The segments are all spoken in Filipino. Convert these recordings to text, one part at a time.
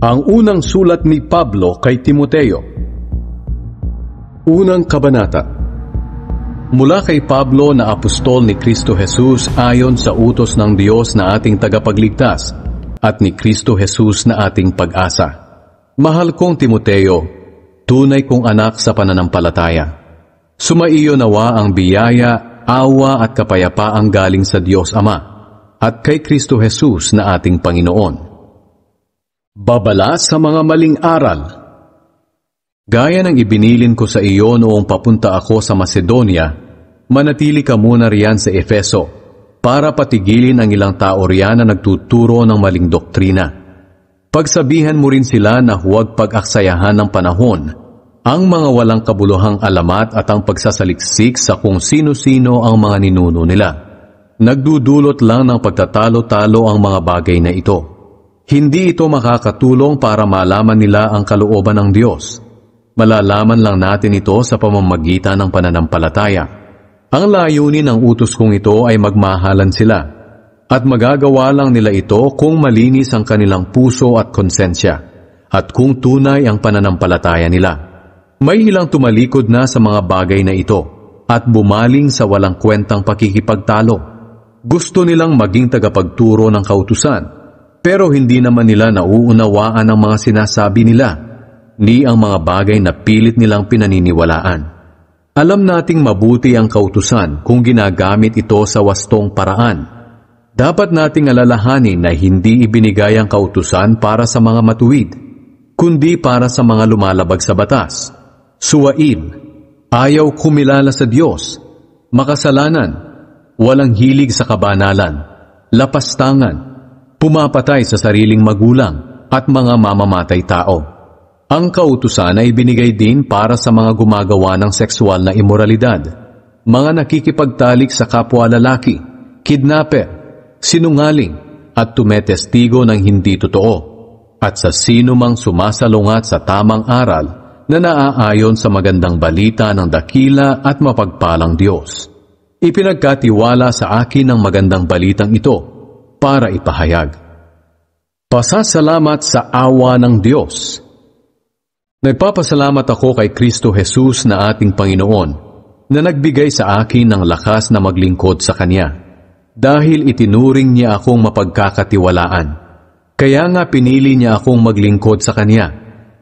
Ang unang sulat ni Pablo kay Timoteo. Unang kabanata. Mula kay Pablo na apostol ni Kristo Jesus ayon sa utos ng Diyos na ating tagapagligtas at ni Kristo Jesus na ating pag-asa. Mahal kong Timoteo, tunay kong anak sa pananampalataya. Sumaiyo nawa ang biyaya, awa at kapayapaang galing sa Diyos Ama at kay Kristo Jesus na ating Panginoon. Babala sa mga maling aral. Gaya ng ibinilin ko sa iyo noong papunta ako sa Macedonia, manatili ka muna riyan sa Efeso para patigilin ang ilang tao riyan na nagtuturo ng maling doktrina. Pagsabihan mo rin sila na huwag pag-aksayahan ng panahon, ang mga walang kabuluhang alamat at ang pagsasaliksik sa kung sino-sino ang mga ninuno nila. Nagdudulot lang ng pagtatalo-talo ang mga bagay na ito. Hindi ito makakatulong para malaman nila ang kalooban ng Diyos. Malalaman lang natin ito sa pamamagitan ng pananampalataya. Ang layunin ng utos kong ito ay magmahalan sila, at magagawa lang nila ito kung malinis ang kanilang puso at konsensya, at kung tunay ang pananampalataya nila. May ilang tumalikod na sa mga bagay na ito, at bumaling sa walang kwentang pakikipagtalo. Gusto nilang maging tagapagturo ng kautusan, pero hindi naman nila nauunawaan ang mga sinasabi nila, ni ang mga bagay na pilit nilang pinaniniwalaan. Alam nating mabuti ang kautusan kung ginagamit ito sa wastong paraan. Dapat nating alalahanin na hindi ibinigay ang kautusan para sa mga matuwid, kundi para sa mga lumalabag sa batas. Suwail, ayaw kumilala sa Diyos, makasalanan, walang hilig sa kabanalan, lapastangan, pumapatay sa sariling magulang at mga mamamatay tao. Ang kautusan ay binigay din para sa mga gumagawa ng sexual na imoralidad, mga nakikipagtalik sa kapwa lalaki, kidnapper, sinungaling at tumetestigo ng hindi totoo, at sa sino mang sumasalungat sa tamang aral na naaayon sa magandang balita ng dakila at mapagpalang Diyos. Ipinagkatiwala sa akin ang magandang balitang ito para ipahayag. Pasasalamat sa awa ng Diyos. Nagpapasalamat ako kay Kristo Jesus na ating Panginoon na nagbigay sa akin ng lakas na maglingkod sa Kanya dahil itinuring niya akong mapagkakatiwalaan. Kaya nga pinili niya akong maglingkod sa Kanya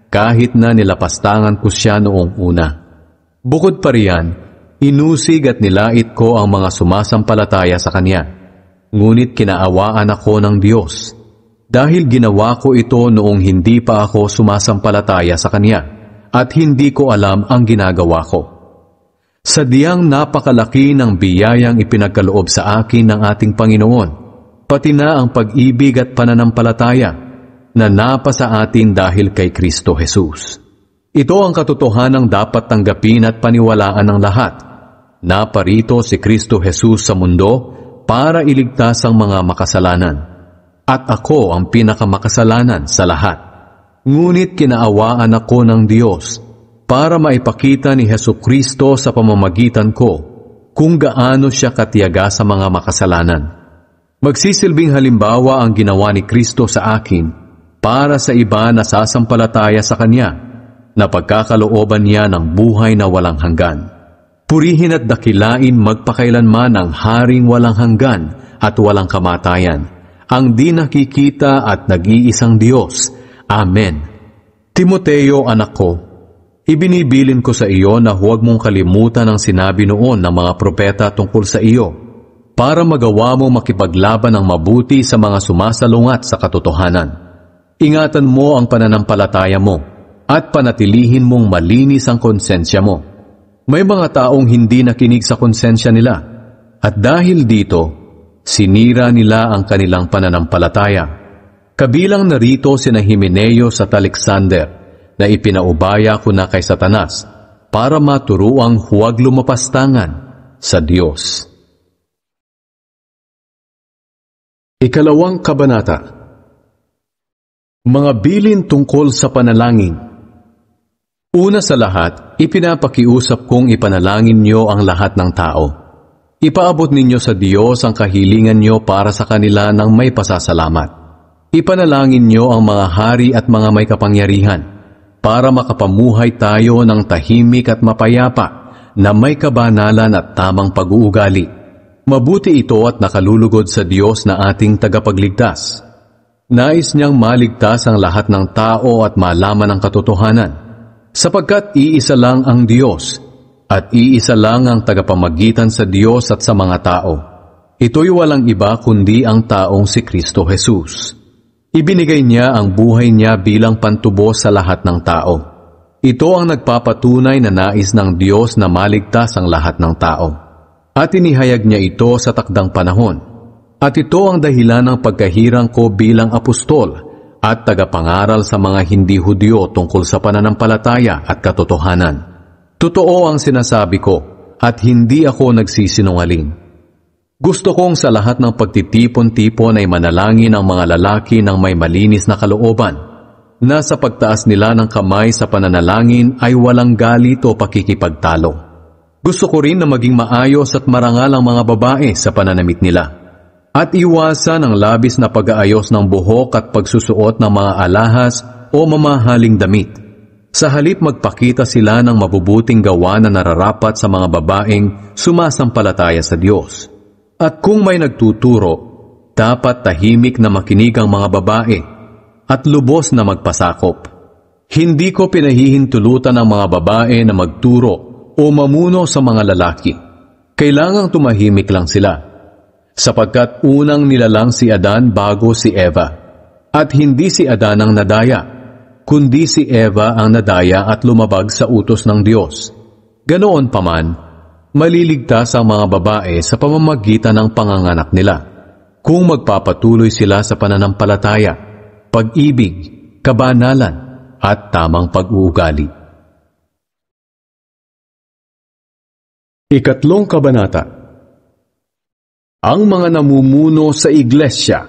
kahit na nilapastangan ko siya noong una. Bukod pa riyan, inusig at nilait ko ang mga sumasampalataya sa Kanya. Ngunit kinaawaan ako ng Diyos dahil ginawa ko ito noong hindi pa ako sumasampalataya sa Kanya at hindi ko alam ang ginagawa ko. Sadyang napakalaki ng biyayang ipinagkaloob sa akin ng ating Panginoon, pati na ang pag-ibig at pananampalataya na napa sa atin dahil kay Kristo Jesus. Ito ang katotohanang dapat tanggapin at paniwalaan ng lahat. Naparito si Kristo Jesus sa mundo para iligtas ang mga makasalanan. At ako ang pinakamakasalanan sa lahat. Ngunit kinaawaan ako ng Diyos para maipakita ni Hesukristo sa pamamagitan ko kung gaano siya katiyaga sa mga makasalanan. Magsisilbing halimbawa ang ginawa ni Kristo sa akin para sa iba na sasampalataya sa Kanya na pagkakalooban niya ng buhay na walang hanggan. Purihin at dakilain magpakailanman ang Haring walang hanggan at walang kamatayan, ang di nakikita at nag-iisang Diyos. Amen. Timoteo, anak ko, ibinibilin ko sa iyo na huwag mong kalimutan ang sinabi noon ng mga propeta tungkol sa iyo, para magawa mo makipaglaban ng mabuti sa mga sumasalungat sa katotohanan. Ingatan mo ang pananampalataya mo at panatilihin mong malinis ang konsensya mo. May mga taong hindi nakinig sa konsensya nila at dahil dito, sinira nila ang kanilang pananampalataya. Kabilang narito sina Himeneo at Alexander na ipinaubaya ko na kay Satanas para maturuang huwag lumapastangan sa Diyos. Ikalawang kabanata. Mga bilin tungkol sa panalangin. Una sa lahat, ipinapakiusap kong ipanalangin niyo ang lahat ng tao. Ipaabot ninyo sa Diyos ang kahilingan niyo para sa kanila ng may pasasalamat. Ipanalangin niyo ang mga hari at mga may kapangyarihan para makapamuhay tayo ng tahimik at mapayapa na may kabanalan at tamang pag-uugali. Mabuti ito at nakalulugod sa Diyos na ating tagapagligtas. Nais niyang maligtas ang lahat ng tao at malaman ang katotohanan, sapagkat iisa lang ang Diyos at iisa lang ang tagapamagitan sa Diyos at sa mga tao. Ito'y walang iba kundi ang taong si Kristo Jesus. Ibinigay niya ang buhay niya bilang pantubos sa lahat ng tao. Ito ang nagpapatunay na nais ng Diyos na maligtas ang lahat ng tao. At inihayag niya ito sa takdang panahon. At ito ang dahilan ng pagkahirang ko bilang apostol at tagapangaral sa mga hindi Hudyo tungkol sa pananampalataya at katotohanan. Totoo ang sinasabi ko at hindi ako nagsisinungaling. Gusto kong sa lahat ng pagtitipon-tipon ay manalangin ang mga lalaki ng may malinis na kalooban, na sa pagtaas nila ng kamay sa pananalangin ay walang galit o pakikipagtalo. Gusto ko rin na maging maayos at marangal ang mga babae sa pananamit nila, at iwasan ang labis na pag-aayos ng buhok at pagsusuot ng mga alahas o mamahaling damit. Sa halip magpakita sila ng mabubuting gawa na nararapat sa mga babaeng sumasampalataya sa Diyos. At kung may nagtuturo, dapat tahimik na makinig ang mga babae at lubos na magpasakop. Hindi ko pinahihintulutan ang mga babae na magturo o mamuno sa mga lalaki. Kailangang tumahimik lang sila, sapagkat unang nilalang si Adan bago si Eva, at hindi si Adan ang nadaya, kundi si Eva ang nadaya at lumabag sa utos ng Diyos. Ganoon paman, maliligtas ang mga babae sa pamamagitan ng panganganak nila, kung magpapatuloy sila sa pananampalataya, pag-ibig, kabanalan, at tamang pag-uugali. Ikatlong kabanata. Ang mga namumuno sa iglesia.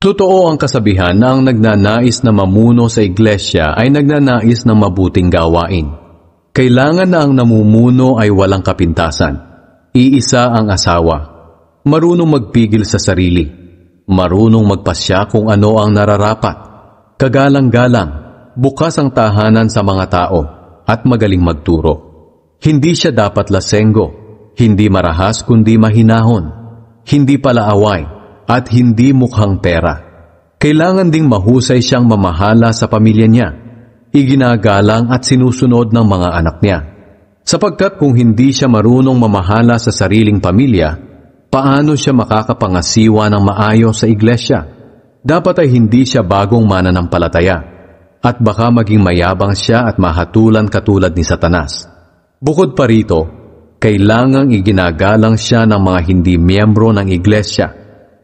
Totoo ang kasabihan na ang nagnanais na mamuno sa iglesia ay nagnanais ng mabuting gawain. Kailangan na ang namumuno ay walang kapintasan. Iisa ang asawa. Marunong magpigil sa sarili. Marunong magpasya kung ano ang nararapat. Kagalang-galang, bukas ang tahanan sa mga tao, at magaling magturo. Hindi siya dapat lasenggo, hindi marahas kundi mahinahon, hindi palaaway, at hindi mukhang pera. Kailangan ding mahusay siyang mamahala sa pamilya niya, iginagalang at sinusunod ng mga anak niya. Sapagkat kung hindi siya marunong mamahala sa sariling pamilya, paano siya makakapangasiwa ng maayos sa iglesia? Dapat ay hindi siya bagong mananampalataya, at baka maging mayabang siya at mahatulan katulad ni Satanas. Bukod pa rito, kailangang iginagalang siya ng mga hindi miyembro ng iglesia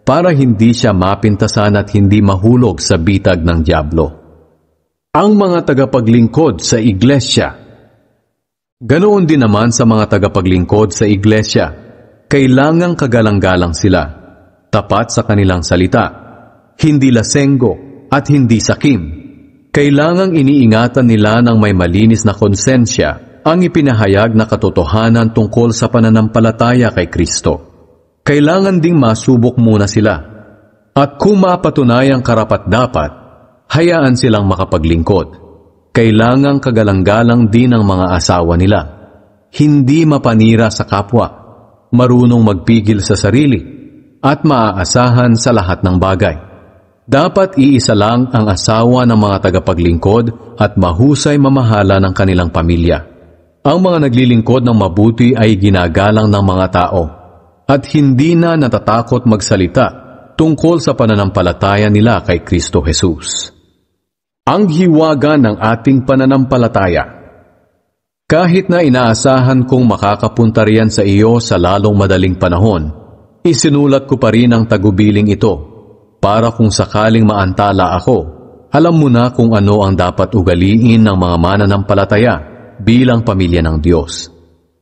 para hindi siya mapintasan at hindi mahulog sa bitag ng dyablo. Ang mga tagapaglingkod sa iglesia. Ganoon din naman sa mga tagapaglingkod sa iglesia. Kailangang kagalang-galang sila, tapat sa kanilang salita, hindi lasenggo at hindi sakim. Kailangang iniingatan nila ng may malinis na konsensya ang ipinahayag na katotohanan tungkol sa pananampalataya kay Kristo. Kailangan ding masubok muna sila. At kung mapatunayang karapat-dapat, hayaan silang makapaglingkod. Kailangang kagalang-galang din ang mga asawa nila. Hindi mapanira sa kapwa, marunong magpigil sa sarili, at maaasahan sa lahat ng bagay. Dapat iisa lang ang asawa ng mga tagapaglingkod at mahusay mamahala ng kanilang pamilya. Ang mga naglilingkod ng mabuti ay ginagalang ng mga tao at hindi na natatakot magsalita tungkol sa pananampalataya nila kay Kristo Jesus. Ang hiwaga ng ating pananampalataya. Kahit na inaasahan kong makakapunta riyan sa iyo sa lalong madaling panahon, isinulat ko pa rin ang tagubiling ito para kung sakaling maantala ako, alam mo na kung ano ang dapat ugaliin ng mga mananampalataya bilang pamilya ng Diyos.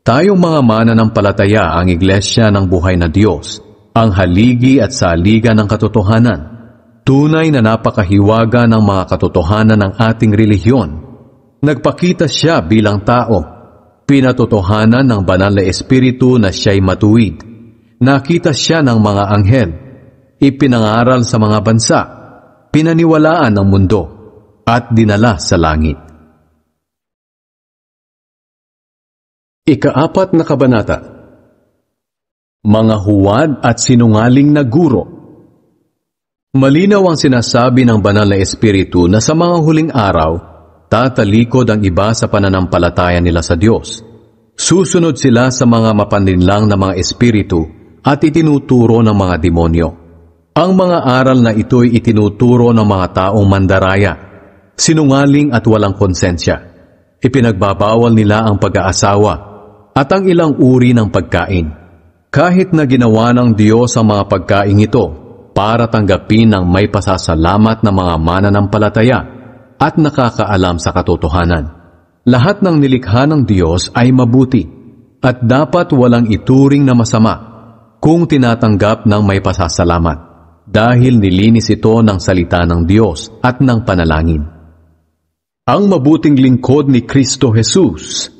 Tayong mga mananampalataya ang iglesia ng buhay na Diyos, ang haligi at saligan ng katotohanan. Tunay na napakahiwaga ng mga katotohanan ng ating relihiyon. Nagpakita siya bilang tao. Pinatotohanan ng banal na espiritu na siya'y matuwid. Nakita siya ng mga anghel. Ipinangaral sa mga bansa pinaniwalaan ng mundo, at dinala sa langit. Ika-4 na kabanata. Mga huwad at sinungaling na guro. Malinaw ang sinasabi ng banal na Espiritu na sa mga huling araw, tatalikod ang iba sa pananampalataya nila sa Diyos. Susunod sila sa mga mapanlinlang na mga espiritu at itinuturo ng mga demonyo. Ang mga aral na ito'y itinuturo ng mga taong mandaraya, sinungaling at walang konsensya. Ipinagbabawal nila ang pag-aasawa at ang ilang uri ng pagkain. Kahit na ginawa ng Diyos ang mga pagkain ito para tanggapin ang may pasasalamat na mga mananampalataya at nakakaalam sa katotohanan. Lahat ng nilikha ng Diyos ay mabuti at dapat walang ituring na masama kung tinatanggap ng may pasasalamat dahil nilinis ito ng salita ng Diyos at ng panalangin. Ang mabuting lingkod ni Kristo Jesus.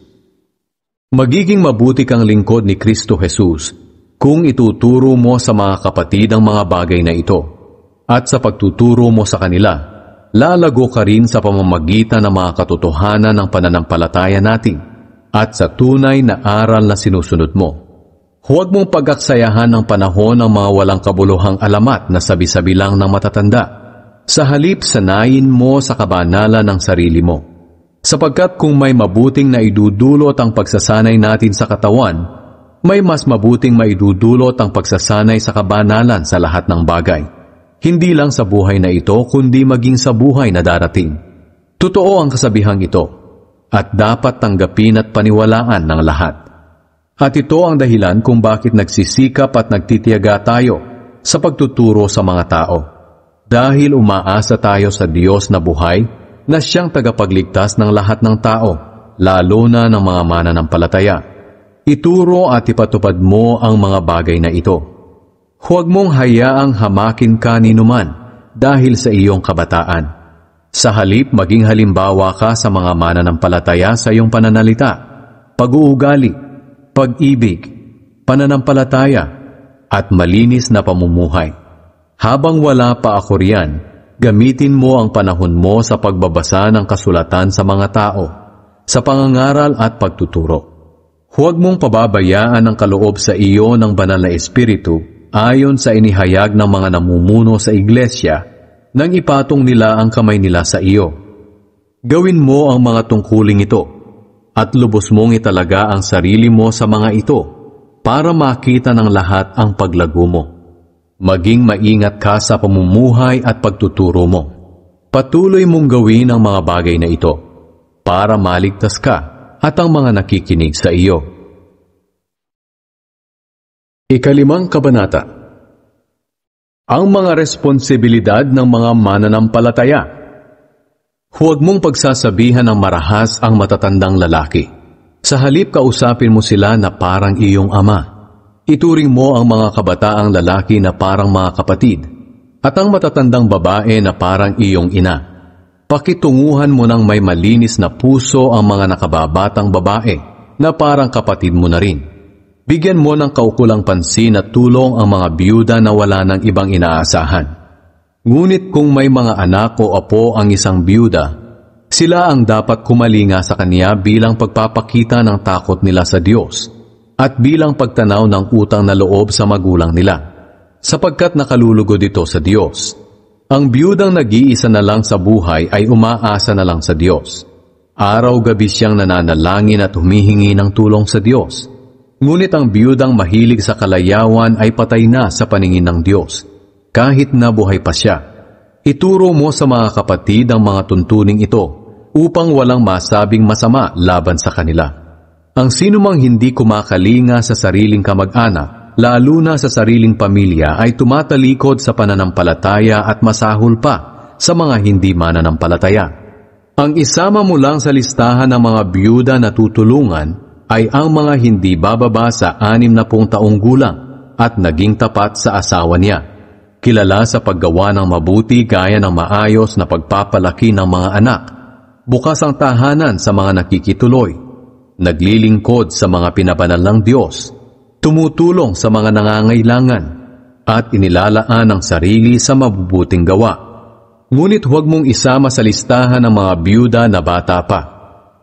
Magiging mabuti kang lingkod ni Kristo Jesus kung ituturo mo sa mga kapatid ang mga bagay na ito. At sa pagtuturo mo sa kanila, lalago ka rin sa pamamagitan ng mga katotohanan ng pananampalataya natin at sa tunay na aral na sinusunod mo. Huwag mong pag-aksayahan ng panahon ng mga walang kabuluhang alamat na sabi-sabi lang ng matatanda. Sa halip, sanayin mo sa kabanalan ng sarili mo. Sapagkat kung may mabuting na idudulot ang pagsasanay natin sa katawan, may mas mabuting maidudulot ang pagsasanay sa kabanalan sa lahat ng bagay. Hindi lang sa buhay na ito, kundi maging sa buhay na darating. Totoo ang kasabihang ito, at dapat tanggapin at paniwalaan ng lahat. At ito ang dahilan kung bakit nagsisikap at nagtitiyaga tayo sa pagtuturo sa mga tao. Dahil umaasa tayo sa Diyos na buhay, na siyang tagapagligtas ng lahat ng tao, lalo na ng mga mananampalataya. Ituro at ipatupad mo ang mga bagay na ito. Huwag mong hayaang hamakin ka ni numan dahil sa iyong kabataan. Sa halip, maging halimbawa ka sa mga mananampalataya sa iyong pananalita, pag-uugali, pag-ibig, pananampalataya, at malinis na pamumuhay. Habang wala pa ako riyan, gamitin mo ang panahon mo sa pagbabasa ng kasulatan sa mga tao, sa pangangaral at pagtuturo. Huwag mong pababayaan ang kaloob sa iyo ng banal na Espiritu ayon sa inihayag ng mga namumuno sa iglesia nang ipatong nila ang kamay nila sa iyo. Gawin mo ang mga tungkuling ito at lubos mong italaga ang sarili mo sa mga ito para makita ng lahat ang paglago mo. Maging maingat ka sa pamumuhay at pagtuturo mo. Patuloy mong gawin ang mga bagay na ito para maligtas ka at ang mga nakikinig sa iyo. Ika-5 kabanata. Ang mga responsibilidad ng mga mananampalataya. Huwag mong pagsasabihan ng marahas ang matatandang lalaki. Sa halip, kausapin mo sila na parang iyong ama. Ituring mo ang mga kabataang lalaki na parang mga kapatid at ang matatandang babae na parang iyong ina. Pakitunguhan mo ng may malinis na puso ang mga nakababatang babae na parang kapatid mo na rin. Bigyan mo ng kaukulang pansin at tulong ang mga biyuda na wala ng ibang inaasahan. Ngunit kung may mga anak o apo ang isang biyuda, sila ang dapat kumalinga sa kanya bilang pagpapakita ng takot nila sa Diyos at bilang pagtanaw ng utang na loob sa magulang nila, sapagkat nakalulugod ito sa Diyos. Ang biyudang nag-iisa na lang sa buhay ay umaasa na lang sa Diyos. Araw-gabi siyang nananalangin at humihingi ng tulong sa Diyos. Ngunit ang biyudang mahilig sa kalayawan ay patay na sa paningin ng Diyos, kahit na buhay pa siya. Ituro mo sa mga kapatid ang mga tuntuning ito upang walang masabing masama laban sa kanila. Ang sinumang hindi kumakalinga sa sariling kamag-anak, lalo na sa sariling pamilya, ay tumatalikod sa pananampalataya at masahol pa sa mga hindi mananampalataya. Ang isama mo lang sa listahan ng mga biyuda na tutulungan ay ang mga hindi bababa sa 60 taong gulang at naging tapat sa asawa niya. Kilala sa paggawa ng mabuti gaya ng maayos na pagpapalaki ng mga anak, bukas ang tahanan sa mga nakikituloy, naglilingkod sa mga pinabanal ng Diyos, tumutulong sa mga nangangailangan, at inilalaan ang sarili sa mabubuting gawa. Ngunit huwag mong isama sa listahan ng mga byuda na bata pa.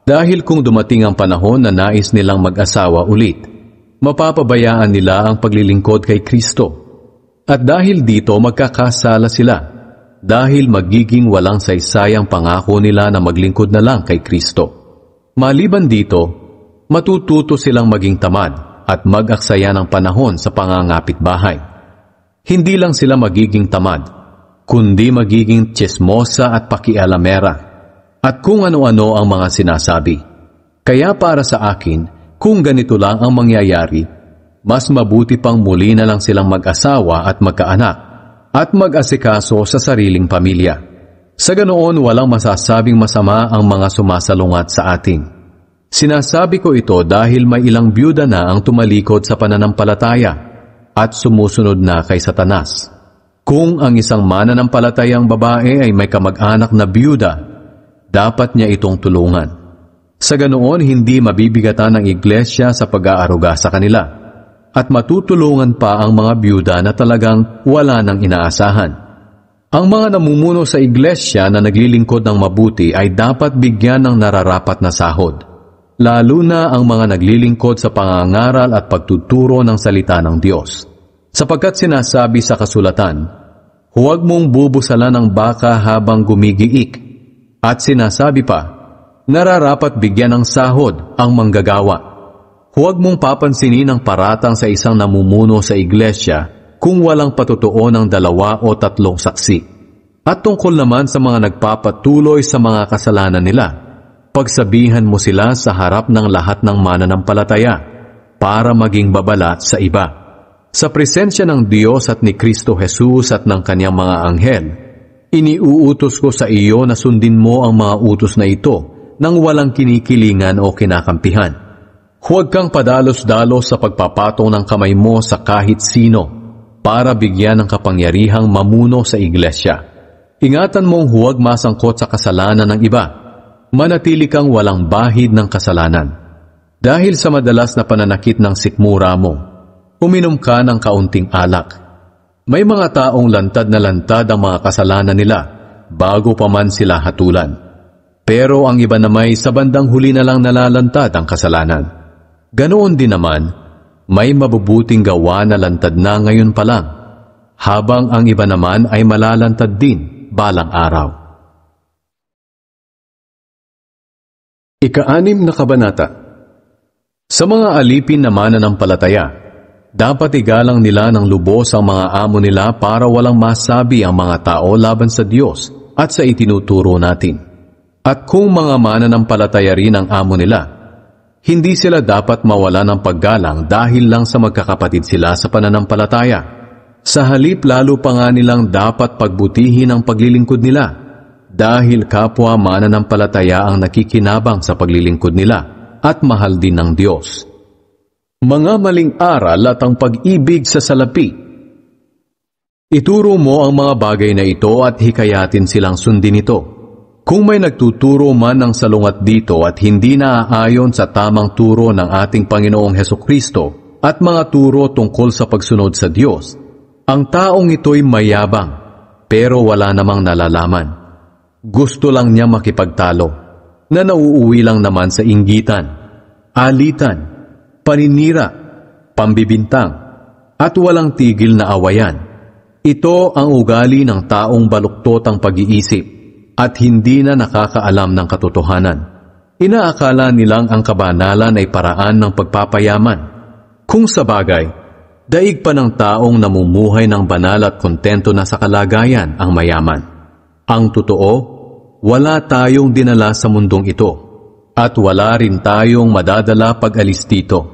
Dahil kung dumating ang panahon na nais nilang mag-asawa ulit, mapapabayaan nila ang paglilingkod kay Kristo. At dahil dito magkakasala sila, dahil magiging walang saysayang pangako nila na maglingkod na lang kay Kristo. Maliban dito, matututo silang maging tamad at mag-aksaya ng panahon sa pangangapit bahay. Hindi lang sila magiging tamad, kundi magiging tsismosa at pakialamera, at kung ano-ano ang mga sinasabi. Kaya para sa akin, kung ganito lang ang mangyayari, mas mabuti pang muli na lang silang mag-asawa at magkaanak, at mag-asikaso sa sariling pamilya. Sa ganoon, walang masasabing masama ang mga sumasalungat sa atin. Sinasabi ko ito dahil may ilang byuda na ang tumalikod sa pananampalataya at sumusunod na kay Satanas. Kung ang isang mananampalatayang babae ay may kamag-anak na byuda, dapat niya itong tulungan. Sa ganoon, hindi mabibigatan ng iglesia sa pag-aaruga sa kanila, at matutulungan pa ang mga byuda na talagang wala nang inaasahan. Ang mga namumuno sa iglesia na naglilingkod ng mabuti ay dapat bigyan ng nararapat na sahod, lalo na ang mga naglilingkod sa pangangaral at pagtuturo ng salita ng Diyos. Sapagkat sinasabi sa kasulatan, huwag mong bubusalan ng baka habang gumigiik, at sinasabi pa, nararapat bigyan ng sahod ang manggagawa. Huwag mong papansinin ang paratang sa isang namumuno sa iglesia kung walang patutuo ng 2 o 3 saksi. At tungkol naman sa mga nagpapatuloy sa mga kasalanan nila, pagsabihan mo sila sa harap ng lahat ng mananampalataya para maging babala sa iba. Sa presensya ng Diyos at ni Kristo Jesus at ng kanyang mga anghel, iniuutos ko sa iyo na sundin mo ang mga utos na ito nang walang kinikilingan o kinakampihan. Huwag kang padalos-dalos sa pagpapatong ng kamay mo sa kahit sino para bigyan ng kapangyarihang mamuno sa iglesia. Ingatan mong huwag masangkot sa kasalanan ng iba. Manatili kang walang bahid ng kasalanan. Dahil sa madalas na pananakit ng sikmura mo, uminom ka ng kaunting alak. May mga taong lantad na lantad ang mga kasalanan nila bago pa man sila hatulan. Pero ang iba namay sa bandang huli na lang nalalantad ang kasalanan. Ganoon din naman, may mabubuting gawa na lantad na ngayon pa lang, habang ang iba naman ay malalantad din balang araw. Ika-6 na kabanata. Sa mga alipin na mananampalataya, dapat igalang nila ng lubos ang mga amo nila para walang masabi ang mga tao laban sa Diyos at sa itinuturo natin. At kung mga mananampalataya rin ang amo nila, hindi sila dapat mawala ng paggalang dahil lang sa magkakapatid sila sa pananampalataya. Sa halip lalo pa nga nilang dapat pagbutihin ang paglilingkod nila dahil kapwa mananampalataya ang nakikinabang sa paglilingkod nila at mahal din ng Diyos. Mga maling aral at ang pag-ibig sa salapi. Ituro mo ang mga bagay na ito at hikayatin silang sundin ito. Kung may nagtuturo man ng salungat dito at hindi naaayon sa tamang turo ng ating Panginoong Hesukristo at mga turo tungkol sa pagsunod sa Diyos, ang taong ito'y mayabang pero wala namang nalalaman. Gusto lang niya makipagtalo na nauuwi lang naman sa inggitan, alitan, paninira, pambibintang, at walang tigil na awayan. Ito ang ugali ng taong baluktot ang pag-iisip at hindi na nakakaalam ng katotohanan. Inaakala nilang ang kabanalan ay paraan ng pagpapayaman. Kung sa bagay, daig pa ng taong namumuhay ng banal at kontento na sa kalagayan ang mayaman. Ang totoo, wala tayong dinala sa mundong ito at wala rin tayong madadala pag alis dito.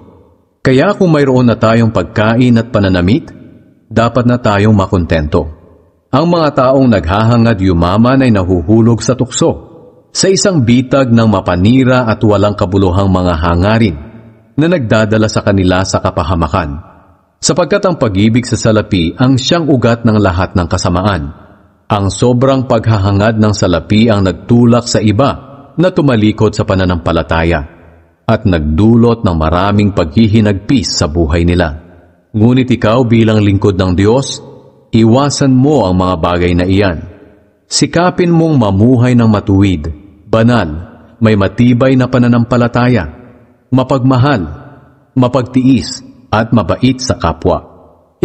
Kaya kung mayroon na tayong pagkain at pananamit, dapat na tayong makontento. Ang mga taong naghahangad yumaman ay nahuhulog sa tukso, sa isang bitag ng mapanira at walang kabuluhang mga hangarin na nagdadala sa kanila sa kapahamakan. Sapagkat ang pag-ibig sa salapi ang siyang ugat ng lahat ng kasamaan. Ang sobrang paghahangad ng salapi ang nagtulak sa iba na tumalikod sa pananampalataya at nagdulot ng maraming paghihinagpis sa buhay nila. Ngunit ikaw bilang lingkod ng Diyos, iwasan mo ang mga bagay na iyan. Sikapin mong mamuhay ng matuwid, banal, may matibay na pananampalataya, mapagmahal, mapagtiis, at mabait sa kapwa.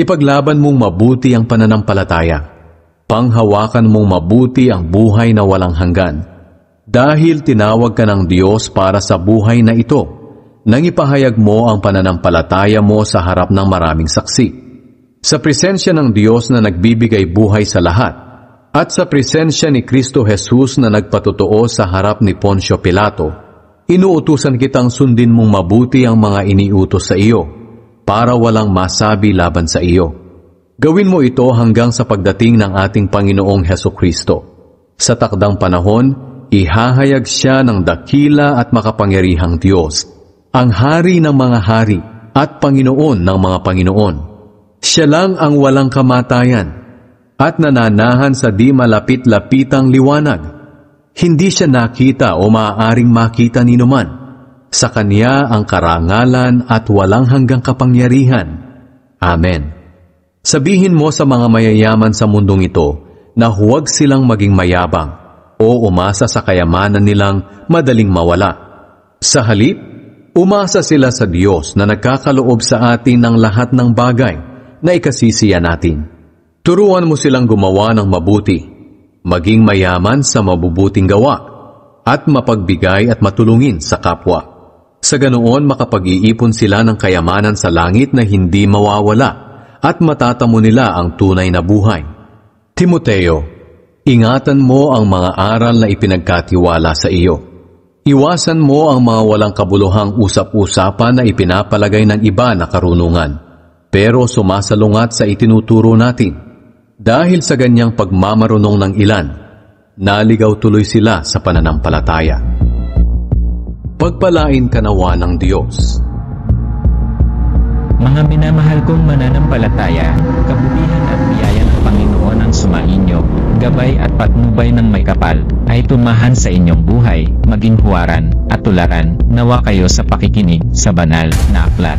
Ipaglaban mong mabuti ang pananampalataya. Panghawakan mong mabuti ang buhay na walang hanggan. Dahil tinawag ka ng Diyos para sa buhay na ito, nang ipahayag mo ang pananampalataya mo sa harap ng maraming saksi. Sa presensya ng Diyos na nagbibigay buhay sa lahat, at sa presensya ni Kristo Jesus na nagpatotoo sa harap ni Poncio Pilato, inuutusan kitang sundin mong mabuti ang mga iniutos sa iyo, para walang masabi laban sa iyo. Gawin mo ito hanggang sa pagdating ng ating Panginoong Hesukristo. Sa takdang panahon, ihahayag siya ng dakila at makapangyarihang Diyos, ang Hari ng mga hari at Panginoon ng mga Panginoon. Siya lang ang walang kamatayan at nananahan sa di malapit-lapitang liwanag. Hindi siya nakita o maaaring makita ni numan. Sa Kanya ang karangalan at walang hanggang kapangyarihan. Amen. Sabihin mo sa mga mayayaman sa mundong ito na huwag silang maging mayabang o umasa sa kayamanan nilang madaling mawala. Sa halip, umasa sila sa Diyos na nagkakaloob sa atin ng lahat ng bagay na ikasisiya natin. Turuan mo silang gumawa ng mabuti, maging mayaman sa mabubuting gawa, at mapagbigay at matulungin sa kapwa. Sa ganoon makapag-iipon sila ng kayamanan sa langit na hindi mawawala at matatamo nila ang tunay na buhay. Timoteo, ingatan mo ang mga aral na ipinagkatiwala sa iyo. Iwasan mo ang mga walang kabuluhang usap-usapan na ipinapalagay ng iba na karunungan, pero sumasalungat sa itinuturo natin. Dahil sa ganyang pagmamarunong ng ilan, naligaw tuloy sila sa pananampalataya. Pagpalain ka nawa ng Diyos. Mga minamahal kong mananampalataya, kabutihan at biyaya ng Panginoon ang sumainyo, gabay at patnubay ng may kapal, ay tumahan sa inyong buhay, maging huwaran at tularan, nawa kayo sa pakikinig sa banal na aklat.